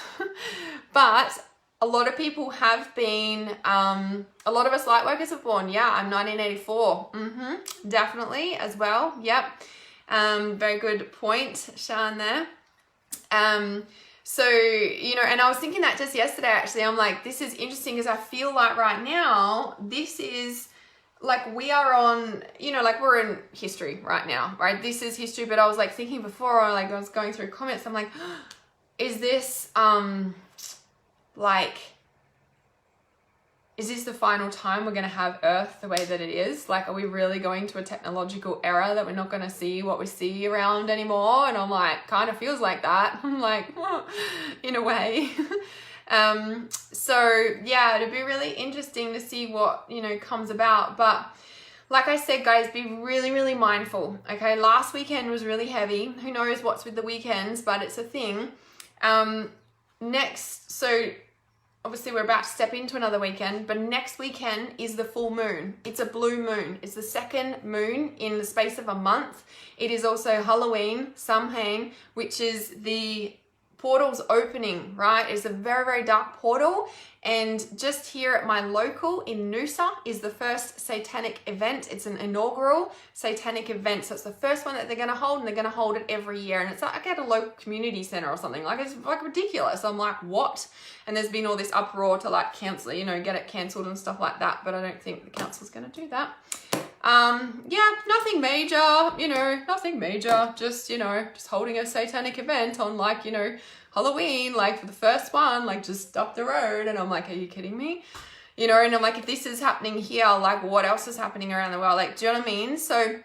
but a lot of people have been, a lot of us light workers have born. Yeah, I'm 1984. Definitely as well. Yep. Very good point, Sean, there. So, you know, and I was thinking that just yesterday, actually. I'm like, this is interesting because I feel like right now, this is like we are on, you know, like we're in history right now, right? This is history. But I was like thinking before, or like I was going through comments, I'm like, is this, like, is this the final time we're going to have Earth the way that it is? Like, are we really going to a technological era that we're not going to see what we see around anymore? And I'm like, kind of feels like that. I'm like, in a way. So yeah, it'd be really interesting to see what, you know, comes about. But like I said, guys, be really, really mindful. Okay. Last weekend was really heavy. Who knows what's with the weekends, but it's a thing. Next, so obviously we're about to step into another weekend, but next weekend is the full moon. It's a blue moon. It's the second moon in the space of a month. It is also Halloween, Samhain, which is the portal's opening, right? It's a very, very dark portal. And just here at my local in Noosa is the first satanic event. It's an inaugural satanic event. So it's the first one that they're going to hold, and they're going to hold it every year. And it's like at a local community center or something. Like, it's like ridiculous. I'm like, what? And there's been all this uproar to like cancel, you know, get it canceled and stuff like that. But I don't think the council's going to do that. Yeah, nothing major, you know, nothing major. Just, you know, just holding a satanic event on like, you know, Halloween, like for the first one, like just up the road. And I'm like, are you kidding me? You know, and I'm like, if this is happening here, like what else is happening around the world? Like, do you know what I mean? So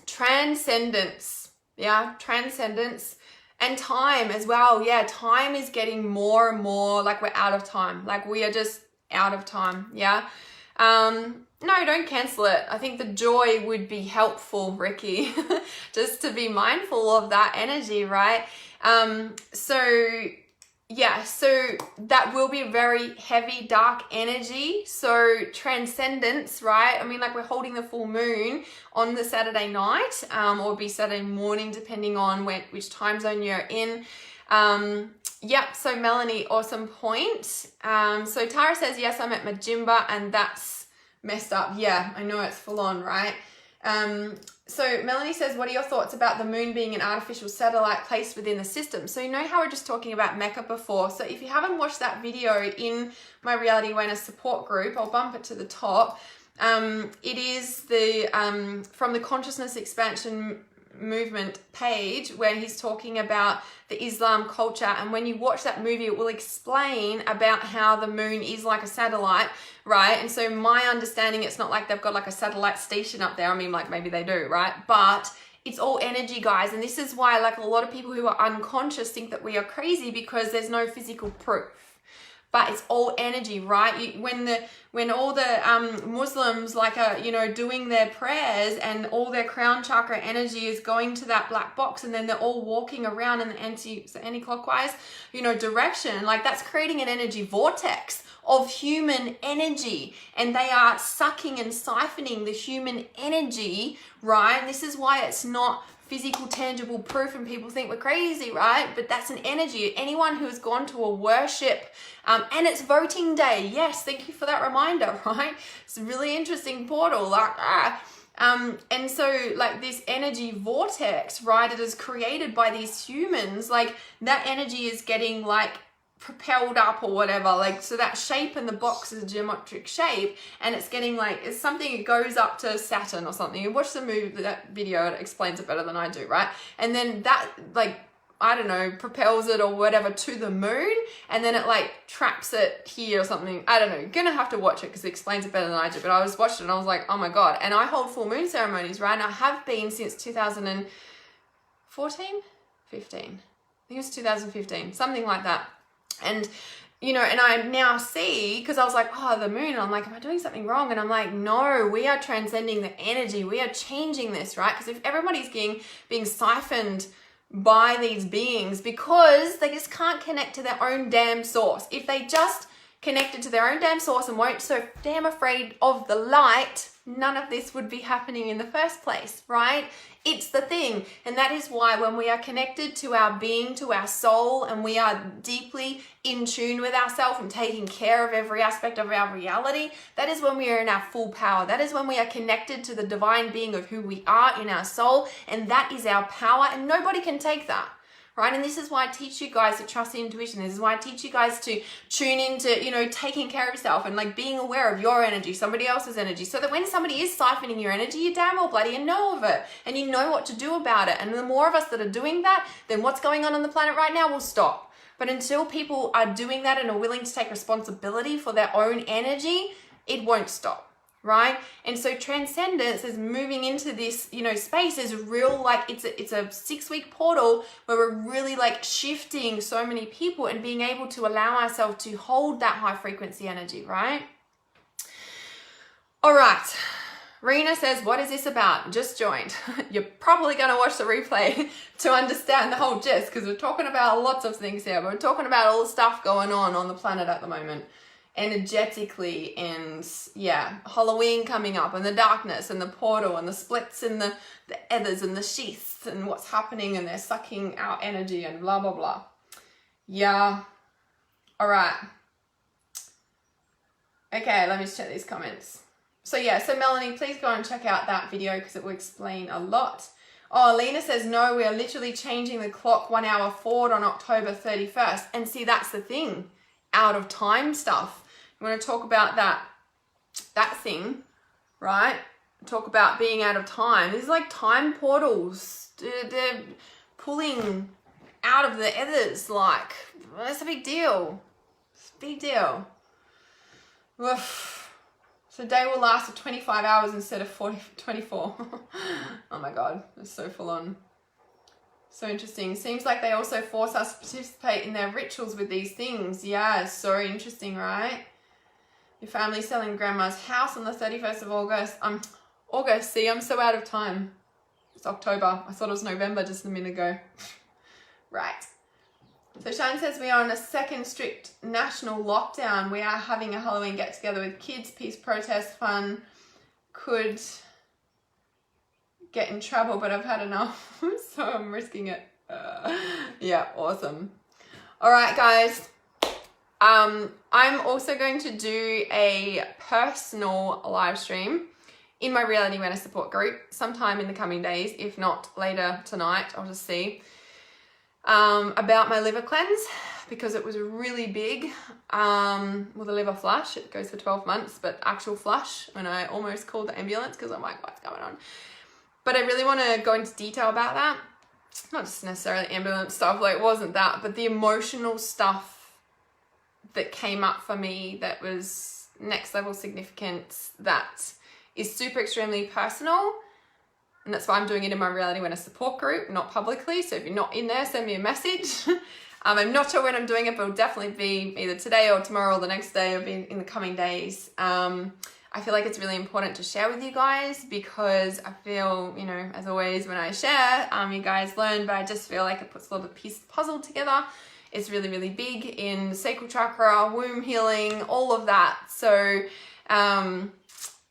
transcendence, yeah, transcendence and time as well. Yeah, time is getting more and more like we're out of time. Like we are just out of time. Yeah. No, don't cancel it. I think the joy would be helpful, Ricky, just to be mindful of that energy, right? So yeah, so that will be a very heavy, dark energy. So transcendence, right? I mean, like we're holding the full moon on the Saturday night, or be Saturday morning, depending on which time zone you're in. Yep. So Melanie, awesome point. So Tara says, yes, I'm at Majimba, and that's messed up. Yeah, I know it's full on, right? So Melanie says, what are your thoughts about the moon being an artificial satellite placed within the system? So you know how we're just talking about Mecca before. So if you haven't watched that video in my Reality Awareness support group, I'll bump it to the top. It is the from the Consciousness Expansion Movement page where he's talking about the Islam culture, and when you watch that movie it will explain about how the moon is like a satellite, right? And so my understanding, it's not like they've got like a satellite station up there. I mean, like maybe they do, right? But it's all energy, guys, and this is why like a lot of people who are unconscious think that we are crazy, because there's no physical proof. But it's all energy, right? When all the Muslims like are, you know, doing their prayers and all their crown chakra energy is going to that black box, and then they're all walking around in the anti-clockwise, you know, direction, like that's creating an energy vortex of human energy, and they are sucking and siphoning the human energy, right? And this is why it's not physical, tangible proof, and people think we're crazy, right? But that's an energy. Anyone who has gone to a worship, and it's voting day. Yes, thank you for that reminder, right? It's a really interesting portal. Like, and so like this energy vortex, right? It is created by these humans. Like that energy is getting like propelled up or whatever, like, so that shape in the box is a geometric shape, and it's getting like, it's something, it goes up to Saturn or something. You watch the movie, that video, it explains it better than I do, right? And then that, like, I don't know, propels it or whatever to the moon, and then it like traps it here or something. I don't know, you're gonna have to watch it because it explains it better than I do. But I was watching it and I was like, oh my God. And I hold full moon ceremonies, right? And I have been since 2014, 15, I think it was 2015, something like that. And, you know, and I now see, because I was like, oh, the moon, and I'm like, am I doing something wrong? And I'm like, no, we are transcending the energy. We are changing this, right? Because if everybody's being siphoned by these beings because they just can't connect to their own damn source. If they just connected to their own damn source and weren't so damn afraid of the light, none of this would be happening in the first place, right? It's the thing. And that is why when we are connected to our being, to our soul, and we are deeply in tune with ourselves and taking care of every aspect of our reality, that is when we are in our full power. That is when we are connected to the divine being of who we are in our soul, and that is our power, and nobody can take that. Right? And this is why I teach you guys to trust intuition. This is why I teach you guys to tune into, you know, taking care of yourself and like being aware of your energy, somebody else's energy, so that when somebody is siphoning your energy, you damn well bloody know of it and you know what to do about it. And the more of us that are doing that, then what's going on the planet right now will stop. But until people are doing that and are willing to take responsibility for their own energy, it won't stop. Right? And so transcendence is moving into this, you know, space is real, like it's a 6-week portal where we're really like shifting so many people and being able to allow ourselves to hold that high frequency energy, right? All right. Rena says, what is this about? Just joined. You're probably going to watch the replay to understand the whole gist, because we're talking about lots of things here. We're talking about all the stuff going on the planet at the moment, energetically, and yeah, Halloween coming up, and the darkness and the portal and the splits and the ethers and the sheaths and what's happening, and they're sucking our energy and blah blah blah. Yeah. All right. Okay, let me just check these comments. So yeah, so Melanie, please go and check out that video because it will explain a lot. Oh, Lena says, no, we are literally changing the clock 1 hour forward on October 31st. And see, that's the thing, out of time stuff. I'm going to talk about that thing, right? Talk about being out of time. These are like time portals. They're pulling out of the ethers, like, that's a big deal. It's a big deal. Oof. So the day will last for 25 hours instead of 24. Oh my God, it's so full on. So interesting. Seems like they also force us to participate in their rituals with these things. Yeah, it's so interesting, right? Your family's selling grandma's house on the 31st of August. August, see, I'm so out of time. It's October. I thought it was November just a minute ago. Right. So Shane says, we are on a second strict national lockdown. We are having a Halloween get together with kids, peace protest, fun. Could get in trouble, but I've had enough, so I'm risking it. Yeah, awesome. All right, guys. I'm also going to do a personal live stream in my reality awareness support group sometime in the coming days, if not later tonight, I'll just see, about my liver cleanse, because it was really big. Well, the liver flush, it goes for 12 months, but actual flush, when I almost called the ambulance because I'm like, what's going on? But I really want to go into detail about that. Not just necessarily ambulance stuff, like it wasn't that, but the emotional stuff that came up for me that was next level significance, that is super extremely personal. And that's why I'm doing it in my reality awareness support group, not publicly. So if you're not in there, send me a message. I'm not sure when I'm doing it, but it'll definitely be either today or tomorrow or the next day, or be in the coming days. I feel like it's really important to share with you guys, because I feel, you know, as always when I share, you guys learn, but I just feel like it puts a lot of pieces of the puzzle together. It's really, really big in sacral chakra, womb healing, all of that. So,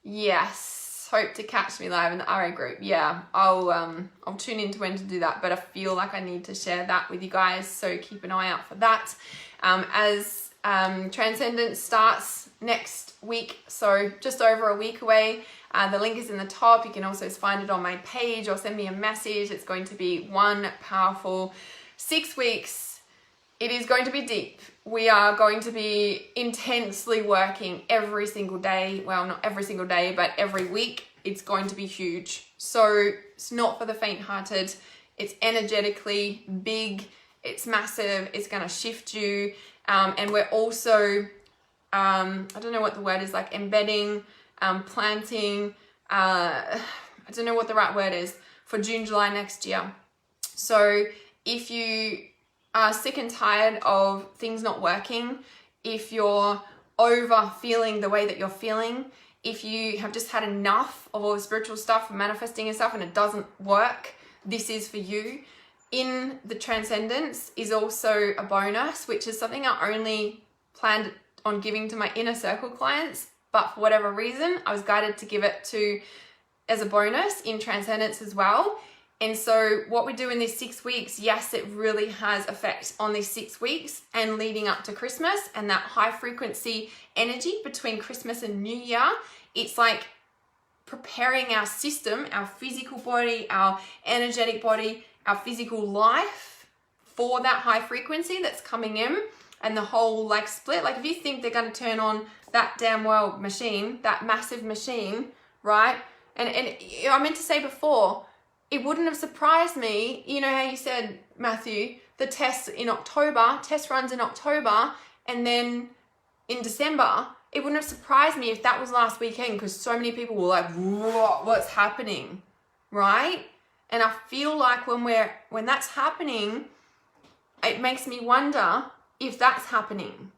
yes. Hope to catch me live in the RA group. Yeah, I'll tune into when to do that, but I feel like I need to share that with you guys, so keep an eye out for that. As Transcendence starts next week, so just over a week away. The link is in the top. You can also find it on my page or send me a message. It's going to be one powerful 6 weeks. It is going to be deep. We are going to be intensely working every single day. Well, not every single day, but every week. It's going to be huge. So it's not for the faint-hearted. It's energetically big. It's massive. It's going to shift you. And we're also, I don't know what the word is, like embedding, planting, I don't know what the right word is, for June, July next year. So if you are sick and tired of things not working, if you're over feeling the way that you're feeling, if you have just had enough of all the spiritual stuff and manifesting and stuff and it doesn't work, this is for you. In the Transcendence is also a bonus, which is something I only planned on giving to my inner circle clients, but for whatever reason, I was guided to give it to as a bonus in Transcendence as well. And so what we do in these 6 weeks, yes, it really has effect on these 6 weeks and leading up to Christmas, and that high frequency energy between Christmas and New Year. It's like preparing our system, our physical body, our energetic body, our physical life for that high frequency that's coming in, and the whole like split. Like if you think they're going to turn on that damn well machine, that massive machine, right? And I meant to say before, it wouldn't have surprised me, you know how you said, Matthew, the test runs in October, and then in December, it wouldn't have surprised me if that was last weekend, because so many people were like, what's happening, right? And I feel like when that's happening, it makes me wonder if that's happening.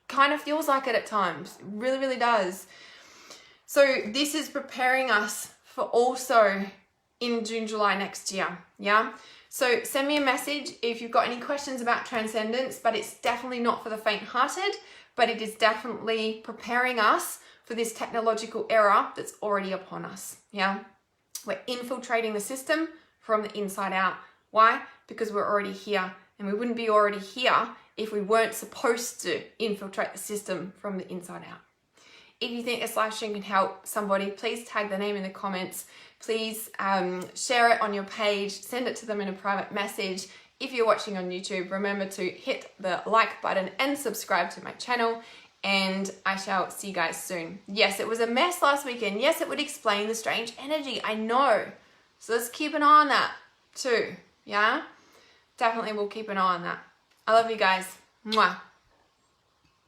Kind of feels like it at times. It really, really does. So this is preparing us for also in June, July next year, yeah? So send me a message if you've got any questions about Transcendence, but it's definitely not for the faint-hearted, but it is definitely preparing us for this technological era that's already upon us, yeah? We're infiltrating the system from the inside out. Why? Because we're already here, and we wouldn't be already here if we weren't supposed to infiltrate the system from the inside out. If you think this live stream can help somebody, please tag their name in the comments. Please share it on your page, send it to them in a private message. If you're watching on YouTube, remember to hit the like button and subscribe to my channel, and I shall see you guys soon. Yes, it was a mess last weekend. Yes, it would explain the strange energy, I know. So let's keep an eye on that too, yeah? Definitely we'll keep an eye on that. I love you guys. Mwah.